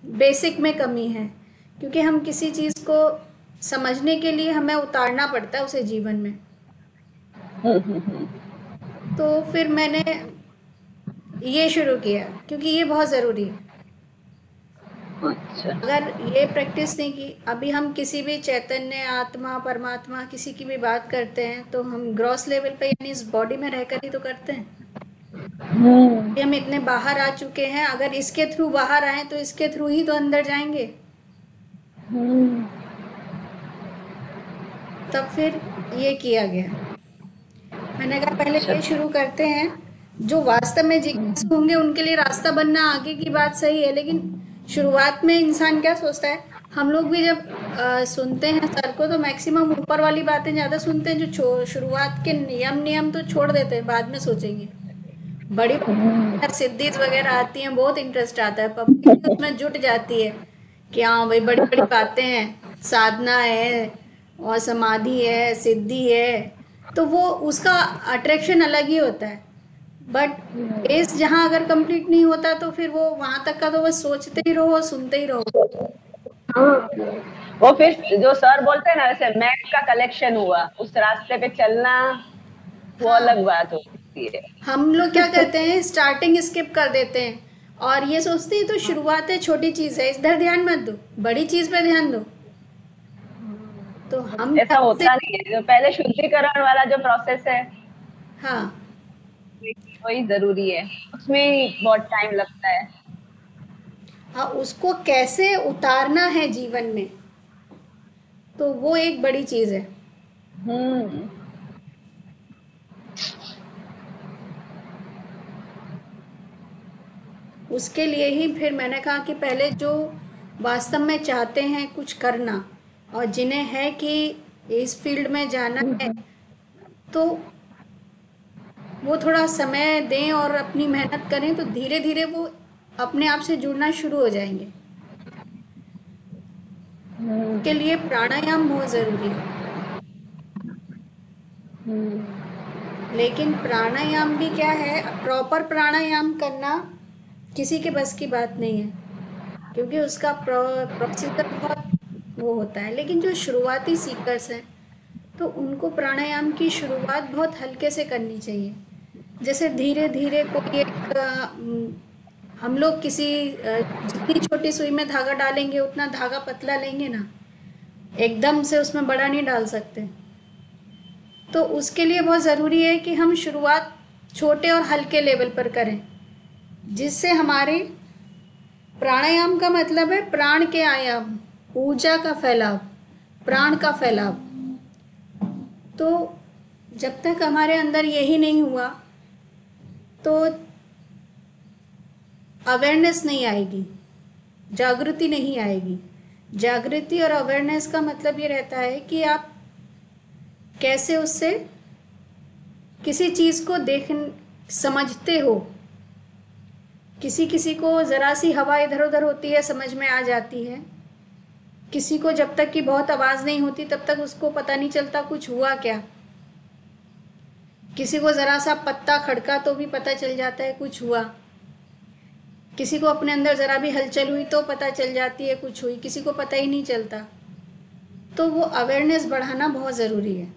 Basic में कमी है, क्योंकि हम किसी चीज़ को समझने के लिए हमें उतारना पड़ता है उसे जीवन में। हम्म। तो फिर मैंने ये शुरू किया, क्योंकि ये बहुत ज़रूरी है। अच्छा। अगर ये प्रैक्टिस नहीं की, अभी हम किसी भी चैतन्य आत्मा परमात्मा किसी की भी बात करते हैं तो हम ग्रॉस लेवल पे यानी इस बॉडी में रहकर ही तो करते हैं। हम्म। कि हम इतने बाहर आ चुके हैं, अगर इसके थ्रू बाहर आए तो इसके थ्रू ही तो अंदर जाएंगे। हम्म। तब फिर ये किया गया। मैंने कहा पहले अच्छा। ये शुरू करते हैं। जो वास्तव में जिज्ञासु होंगे उनके लिए रास्ता बनना आगे की बात सही है, लेकिन शुरुआत में इंसान क्या सोचता है। हम लोग भी जब सुनते हैं सर को तो मैक्सिमम ऊपर वाली बातें ज्यादा सुनते हैं, जो शुरुआत के नियम नियम तो छोड़ देते हैं, बाद में सोचेंगे। बड़ी सिद्धि वगैरह आती हैं, बहुत इंटरेस्ट आता है, पब्लिक भी उसमें जुट जाती है कि हाँ भाई बड़ी बड़ी बातें हैं, साधना है और समाधि है, सिद्धि है। तो वो उसका अट्रैक्शन अलग ही होता है। बट बेस जहाँ अगर कंप्लीट नहीं होता तो फिर वो वहां तक का तो बस सोचते ही रहो, सुनते ही रहो। हाँ, वो फिर जो सर बोलते हैं ना, वैसे मैप का कलेक्शन हुआ, उस रास्ते पे चलना वो हाँ, अलग बात होती है। हम लोग क्या करते हैं, स्टार्टिंग स्किप कर देते हैं और ये सोचते हैं तो शुरुआत है, छोटी चीज है, इधर ध्यान मत दो, बड़ी चीज पे ध्यान दो। तो हम ऐसा जब से होता नहीं है, जो पहले शुद्धिकरण वाला जो प्रोसेस है हाँ वही जरूरी है, उसमें ही बहुत टाइम लगता है। हाँ, उसको कैसे उतारना है जीवन में, तो वो एक बड़ी चीज है। हम्म। उसके लिए ही फिर मैंने कहा कि पहले जो वास्तव में चाहते हैं कुछ करना और जिन्हें है कि इस फील्ड में जाना है, तो वो थोड़ा समय दें और अपनी मेहनत करें, तो धीरे धीरे वो अपने आप से जुड़ना शुरू हो जाएंगे। उसके लिए प्राणायाम बहुत ज़रूरी है। लेकिन प्राणायाम भी क्या है, प्रॉपर प्राणायाम करना किसी के बस की बात नहीं है, क्योंकि उसका प्रोसीजर बहुत वो होता है। लेकिन जो शुरुआती सीकर्स हैं तो उनको प्राणायाम की शुरुआत बहुत हल्के से करनी चाहिए। जैसे धीरे धीरे कोई एक हम लोग किसी जितनी छोटी सुई में धागा डालेंगे उतना धागा पतला लेंगे ना, एकदम से उसमें बड़ा नहीं डाल सकते। तो उसके लिए बहुत ज़रूरी है कि हम शुरुआत छोटे और हल्के लेवल पर करें, जिससे हमारे प्राणायाम का मतलब है प्राण के आयाम, ऊर्जा का फैलाव, प्राण का फैलाव। तो जब तक हमारे अंदर यही नहीं हुआ तो अवेयरनेस नहीं आएगी, जागृति नहीं आएगी। जागृति और अवेयरनेस का मतलब ये रहता है कि आप कैसे उससे किसी चीज़ को देख समझते हो। किसी किसी को ज़रा सी हवा इधर उधर होती है समझ में आ जाती है, किसी को जब तक कि बहुत आवाज़ नहीं होती तब तक उसको पता नहीं चलता कुछ हुआ क्या। किसी को ज़रा सा पत्ता खड़का तो भी पता चल जाता है कुछ हुआ। किसी को अपने अंदर ज़रा भी हलचल हुई तो पता चल जाती है कुछ हुई, किसी को पता ही नहीं चलता। तो वो अवेयरनेस बढ़ाना बहुत ज़रूरी है।